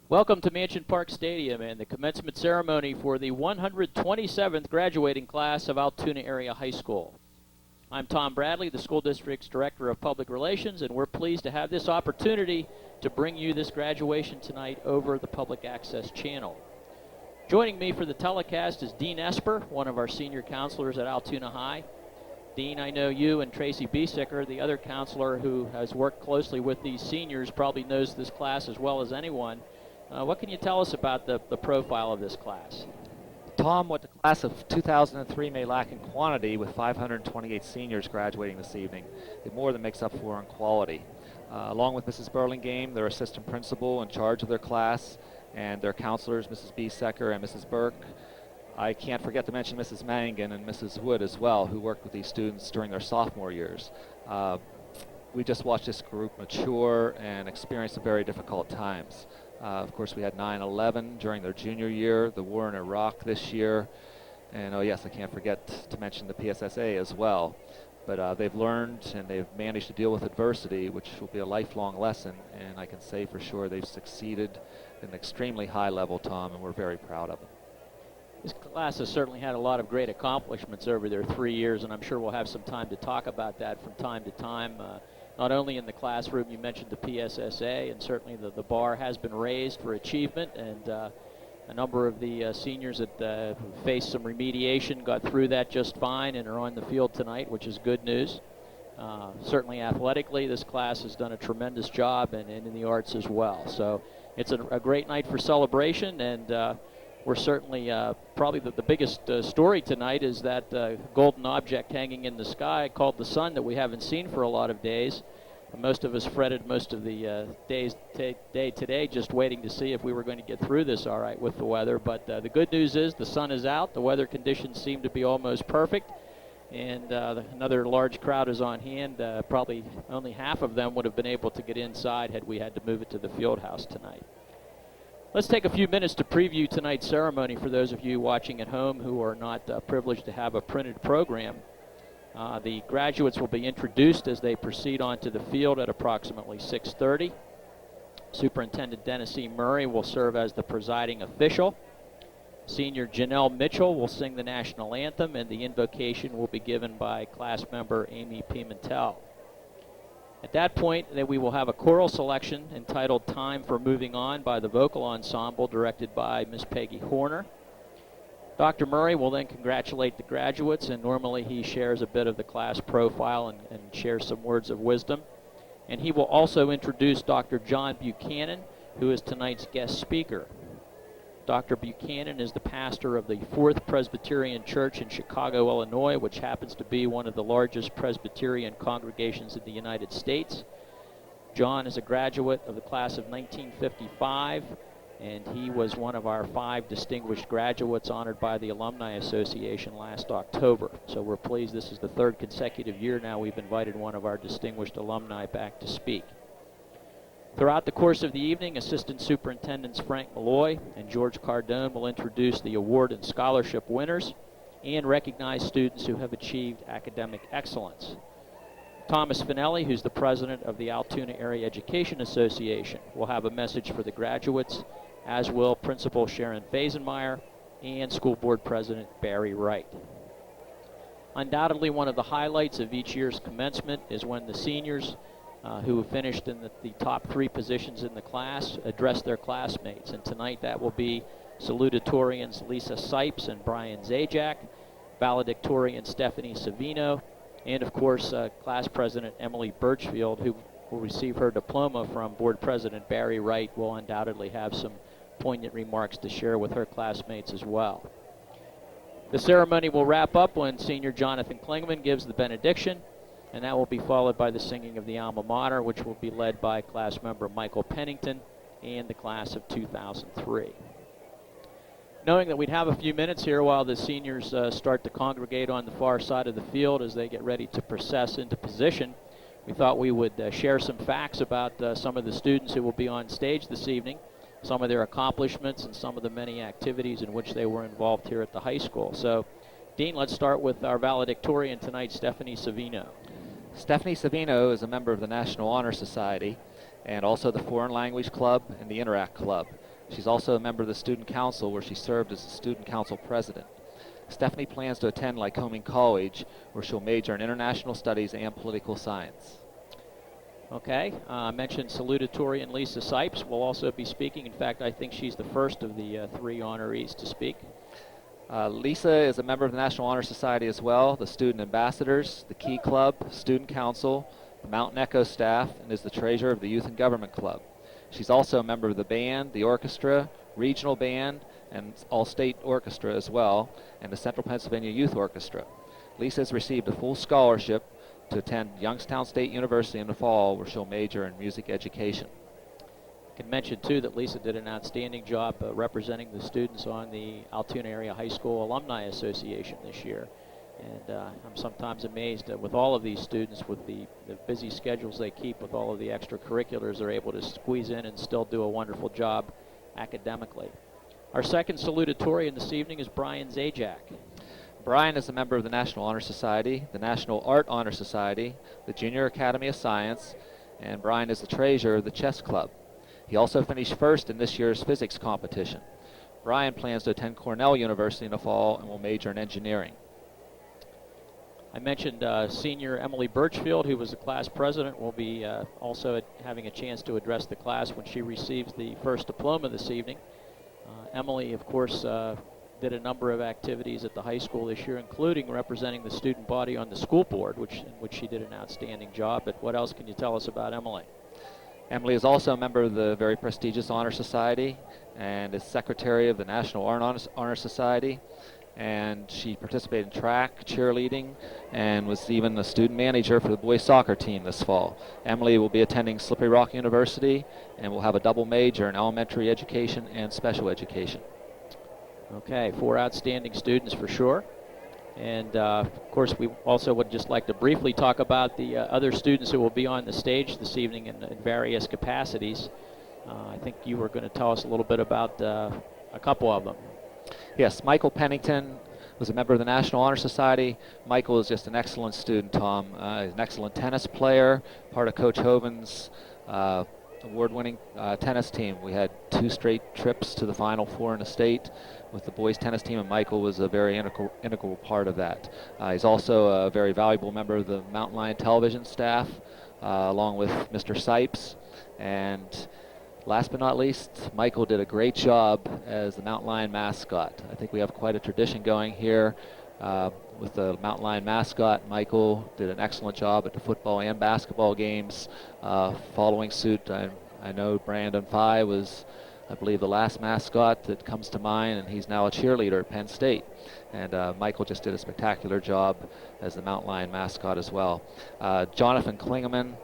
Welcome to Mansion Park Stadium and the commencement ceremony for the 127th graduating class of Altoona Area High School. I'm Tom Bradley, the school district's Director of Public Relations, and we're pleased to have this opportunity to bring you this graduation tonight over the public access channel. Joining me for the telecast is Dean Esper, one of our senior counselors at Altoona High. Dean, I know you and Tracy Biesicker, the other counselor who has worked closely with these seniors, probably knows this class as well as anyone. What can you tell us about the profile of this class? Tom, what the class of 2003 may lack in quantity, with 528 seniors graduating this evening, it more than makes up for in quality. Along with Mrs. Burlingame, their assistant principal in charge of their class, and their counselors, Mrs. Biesicker and Mrs. Burke. I can't forget to mention Mrs. Mangan and Mrs. Wood as well, who worked with these students during their sophomore years. We just watched this group mature and experience some very difficult times. Of course, we had 9/11 during their junior year, the war in Iraq this year, and oh yes, I can't forget to mention the PSSA as well. But they've learned and they've managed to deal with adversity, which will be a lifelong lesson, and I can say for sure they've succeeded at an extremely high level, Tom, and we're very proud of them. This class has certainly had a lot of great accomplishments over their 3 years, and I'm sure we'll have some time to talk about that from time to time. Not only in the classroom, you mentioned the PSSA, and certainly the bar has been raised for achievement, and a number of the seniors that faced some remediation got through that just fine and are on the field tonight, which is good news. Certainly athletically, this class has done a tremendous job, and in the arts as well. So it's a great night for celebration, and we're certainly probably the biggest story tonight is that golden object hanging in the sky called the sun that we haven't seen for a lot of days. Most of us fretted most of the day today just waiting to see if we were going to get through this all right with the weather. But the good news is the sun is out. The weather conditions seem to be almost perfect. And another large crowd is on hand. Probably only half of them would have been able to get inside had we had to move it to the field house tonight. Let's take a few minutes to preview tonight's ceremony for those of you watching at home who are not privileged to have a printed program. The graduates will be introduced as they proceed onto the field at approximately 6:30. Superintendent Dennis E. Murray will serve as the presiding official. Senior Janelle Mitchell will sing the national anthem, and the invocation will be given by class member Amy Pimentel. At that point, we will have a choral selection entitled Time for Moving On by the vocal ensemble directed by Miss Peggy Horner. Dr. Murray will then congratulate the graduates, and normally he shares a bit of the class profile and shares some words of wisdom. And he will also introduce Dr. John Buchanan, who is tonight's guest speaker. Dr. Buchanan is the pastor of the Fourth Presbyterian Church in Chicago, Illinois, which happens to be one of the largest Presbyterian congregations in the United States. John is a graduate of the class of 1955, and he was one of our 5 distinguished graduates honored by the Alumni Association last October. So we're pleased this is the 3rd consecutive year now we've invited one of our distinguished alumni back to speak. Throughout the course of the evening, Assistant Superintendents Frank Malloy and George Cardone will introduce the award and scholarship winners and recognize students who have achieved academic excellence. Thomas Finelli, who's the president of the Altoona Area Education Association, will have a message for the graduates, as will Principal Sharon Fazenmeyer and School Board President Barry Wright. Undoubtedly, one of the highlights of each year's commencement is when the seniors who finished in the top 3 positions in the class address their classmates. And tonight that will be salutatorians Lisa Sipes and Brian Zajac, valedictorian Stephanie Savino, and of course class president Emily Birchfield, who will receive her diploma from Board President Barry Wright, will undoubtedly have some poignant remarks to share with her classmates as well. The ceremony will wrap up when Senior Jonathan Klingman gives the benediction, and that will be followed by the singing of the alma mater, which will be led by class member Michael Pennington and the class of 2003. Knowing that we'd have a few minutes here while the seniors start to congregate on the far side of the field as they get ready to process into position, we thought we would share some facts about some of the students who will be on stage this evening, some of their accomplishments, and some of the many activities in which they were involved here at the high school. So, Dean, let's start with our valedictorian tonight, Stephanie Savino. Stephanie Savino is a member of the National Honor Society and also the Foreign Language Club and the Interact Club. She's also a member of the Student Council, where she served as the Student Council President. Stephanie plans to attend Lycoming College, where she'll major in International Studies and Political Science. Okay, I mentioned salutatorian Lisa Sipes will also be speaking. In fact, I think she's the first of the three honorees to speak. Lisa is a member of the National Honor Society as well, the Student Ambassadors, the Key Club, Student Council, the Mountain Echo staff, and is the treasurer of the Youth and Government Club. She's also a member of the band, the orchestra, regional band, and all-state orchestra as well, and the Central Pennsylvania Youth Orchestra. Lisa has received a full scholarship to attend Youngstown State University in the fall, where she'll major in music education. I can mention, too, that Lisa did an outstanding job representing the students on the Altoona Area High School Alumni Association this year. And I'm sometimes amazed with all of these students, with the busy schedules they keep, with all of the extracurriculars they're able to squeeze in and still do a wonderful job academically. Our second salutatorian this evening is Brian Zajac. Brian is a member of the National Honor Society, the National Art Honor Society, the Junior Academy of Science, and Brian is the treasurer of the Chess Club. He also finished first in this year's physics competition. Brian plans to attend Cornell University in the fall and will major in engineering. I mentioned senior Emily Birchfield, who was the class president, will be also having a chance to address the class when she receives the first diploma this evening. Emily, of course, did a number of activities at the high school this year, including representing the student body on the school board, in which she did an outstanding job. But what else can you tell us about Emily? Emily is also a member of the very prestigious Honor Society and is secretary of the National Honor Society. And she participated in track, cheerleading, and was even the student manager for the boys soccer team this fall. Emily will be attending Slippery Rock University and will have a double major in elementary education and special education. Okay, 4 outstanding students for sure. And of course, we also would just like to briefly talk about the other students who will be on the stage this evening in various capacities. I think you were going to tell us a little bit about a couple of them. Yes, Michael Pennington was a member of the National Honor Society. Michael is just an excellent student, Tom. He's an excellent tennis player, part of Coach Hoven's award-winning tennis team. We had 2 straight trips to the Final Four in the state with the boys tennis team, and Michael was a very integral part of that. He's also a very valuable member of the Mountain Lion television staff, along with Mr. Sipes. And last but not least, Michael did a great job as the Mountain Lion mascot. I think we have quite a tradition going here with the Mountain Lion mascot. Michael did an excellent job at the football and basketball games. Following suit, I know Brandon Fye was, I believe, the last mascot that comes to mind, and he's now a cheerleader at Penn State. And Michael just did a spectacular job as the Mountain Lion mascot as well. Jonathan Klingeman,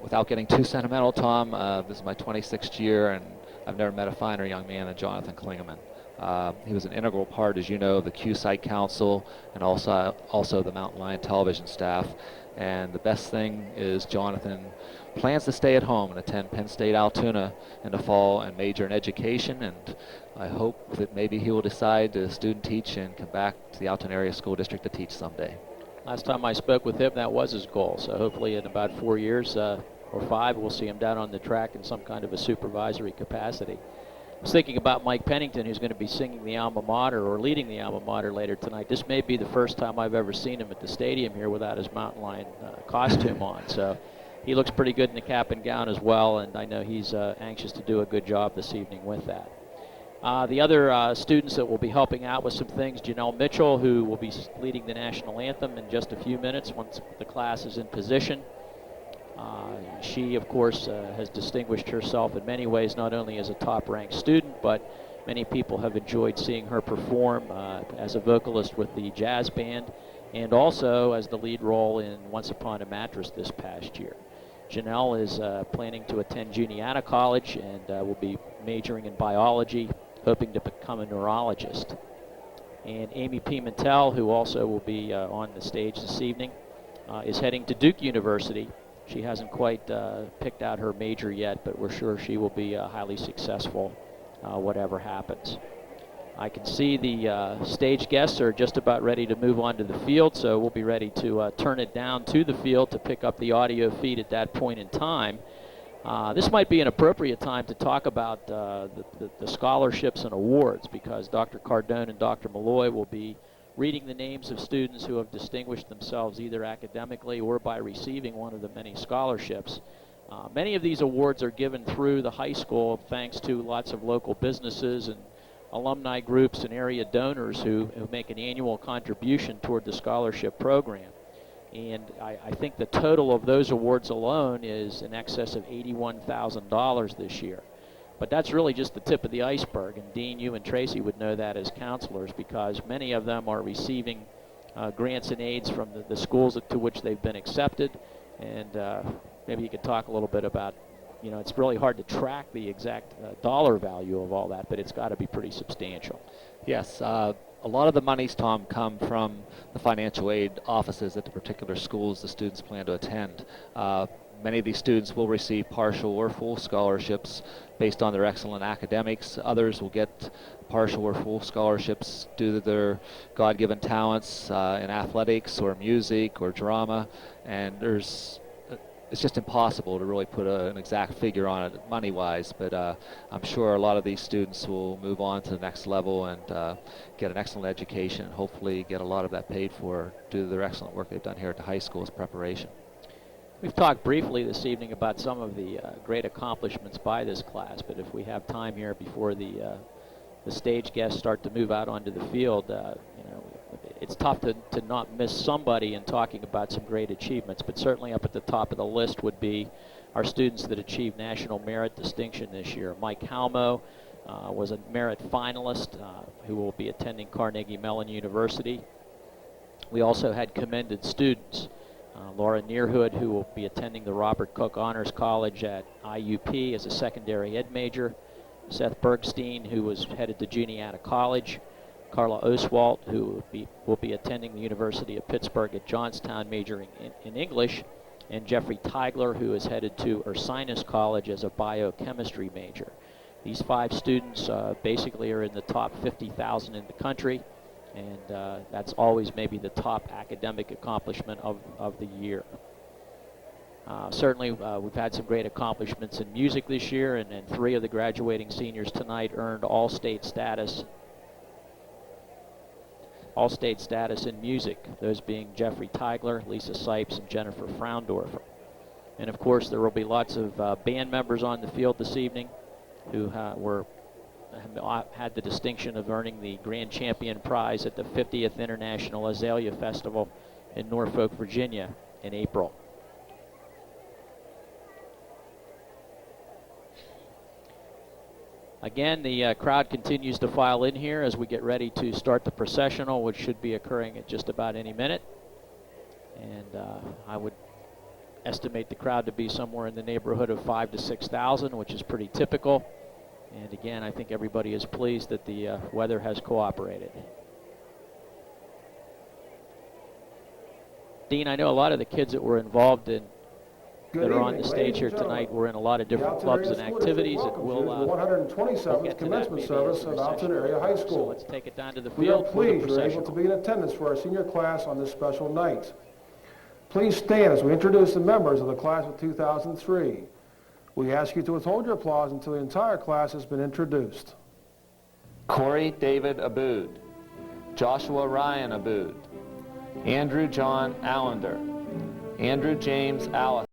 without getting too sentimental, Tom, this is my 26th year, and I've never met a finer young man than Jonathan Klingeman. He was an integral part, as you know, of the Q-Site Council and also the Mountain Lion television staff. And the best thing is Jonathan plans to stay at home and attend Penn State Altoona in the fall and major in education. And I hope that maybe he will decide to student teach and come back to the Altoona Area School District to teach someday. Last time I spoke with him, that was his goal. So hopefully in about 4 years or 5, we'll see him down on the track in some kind of a supervisory capacity. I was thinking about Mike Pennington, who's going to be singing the alma mater or leading the alma mater later tonight. This may be the first time I've ever seen him at the stadium here without his Mountain Lion costume on. So he looks pretty good in the cap and gown as well, and I know he's anxious to do a good job this evening with that. The other students that will be helping out with some things, Janelle Mitchell, who will be leading the national anthem in just a few minutes once the class is in position. She, of course, has distinguished herself in many ways, not only as a top-ranked student, but many people have enjoyed seeing her perform as a vocalist with the jazz band and also as the lead role in Once Upon a Mattress this past year. Janelle is planning to attend Juniata College and will be majoring in biology, hoping to become a neurologist. And Amy Pimentel, who also will be on the stage this evening, is heading to Duke University. She hasn't quite picked out her major yet, but we're sure she will be highly successful whatever happens. I can see the stage guests are just about ready to move on to the field, so we'll be ready to turn it down to the field to pick up the audio feed at that point in time. This might be an appropriate time to talk about the scholarships and awards, because Dr. Cardone and Dr. Malloy will be reading the names of students who have distinguished themselves either academically or by receiving one of the many scholarships. Many of these awards are given through the high school thanks to lots of local businesses and alumni groups and area donors who make an annual contribution toward the scholarship program. And I think the total of those awards alone is in excess of $81,000 this year. But that's really just the tip of the iceberg, and Dean, you and Tracy would know that as counselors, because many of them are receiving grants and aids from the schools to which they've been accepted. And maybe you could talk a little bit about, it's really hard to track the exact dollar value of all that, but it's got to be pretty substantial. Yes. A lot of the monies, Tom, come from the financial aid offices at the particular schools the students plan to attend. Many of these students will receive partial or full scholarships based on their excellent academics. Others will get partial or full scholarships due to their God-given talents in athletics or music or drama. And it's just impossible to really put an exact figure on it money-wise, but I'm sure a lot of these students will move on to the next level and get an excellent education and hopefully get a lot of that paid for due to their excellent work they've done here at the high school as preparation. We've talked briefly this evening about some of the great accomplishments by this class, but if we have time here before the stage guests start to move out onto the field, it's tough to not miss somebody in talking about some great achievements, but certainly up at the top of the list would be our students that achieved National Merit Distinction this year. Mike Halmo was a merit finalist who will be attending Carnegie Mellon University. We also had commended students. Laura Nearhood, who will be attending the Robert Cook Honors College at IUP as a secondary ed major. Seth Bergstein, who was headed to Juniata College. Carla Oswalt, who will be attending the University of Pittsburgh at Johnstown, majoring in English. And Jeffrey Tigler, who is headed to Ursinus College as a biochemistry major. These 5 students basically are in the top 50,000 in the country. And that's always maybe the top academic accomplishment of the year. Certainly, we've had some great accomplishments in music this year, and 3 of the graduating seniors tonight earned all-state status in music, those being Jeffrey Tigler, Lisa Sipes, and Jennifer Fraundorfer. And of course, there will be lots of band members on the field this evening who had the distinction of earning the Grand Champion Prize at the 50th International Azalea Festival in Norfolk, Virginia in April. Again, the crowd continues to file in here as we get ready to start the processional, which should be occurring at just about any minute. And I would estimate the crowd to be somewhere in the neighborhood of 5,000 to 6,000, which is pretty typical. And again, I think everybody is pleased that the weather has cooperated. Dean, I know a lot of the kids that were involved in that are on the stage here tonight were in a lot of different clubs and activities, and we'll get to that maybe service of Alton Area High School. So let's take it down to the We are field for the pleased you're able processional. to be in attendance for our senior class on this special night. Please stand as we introduce the members of the class of 2003. We ask you to withhold your applause until the entire class has been introduced. Corey David Abood, Joshua Ryan Abood, Andrew John Allender, Andrew James Allison.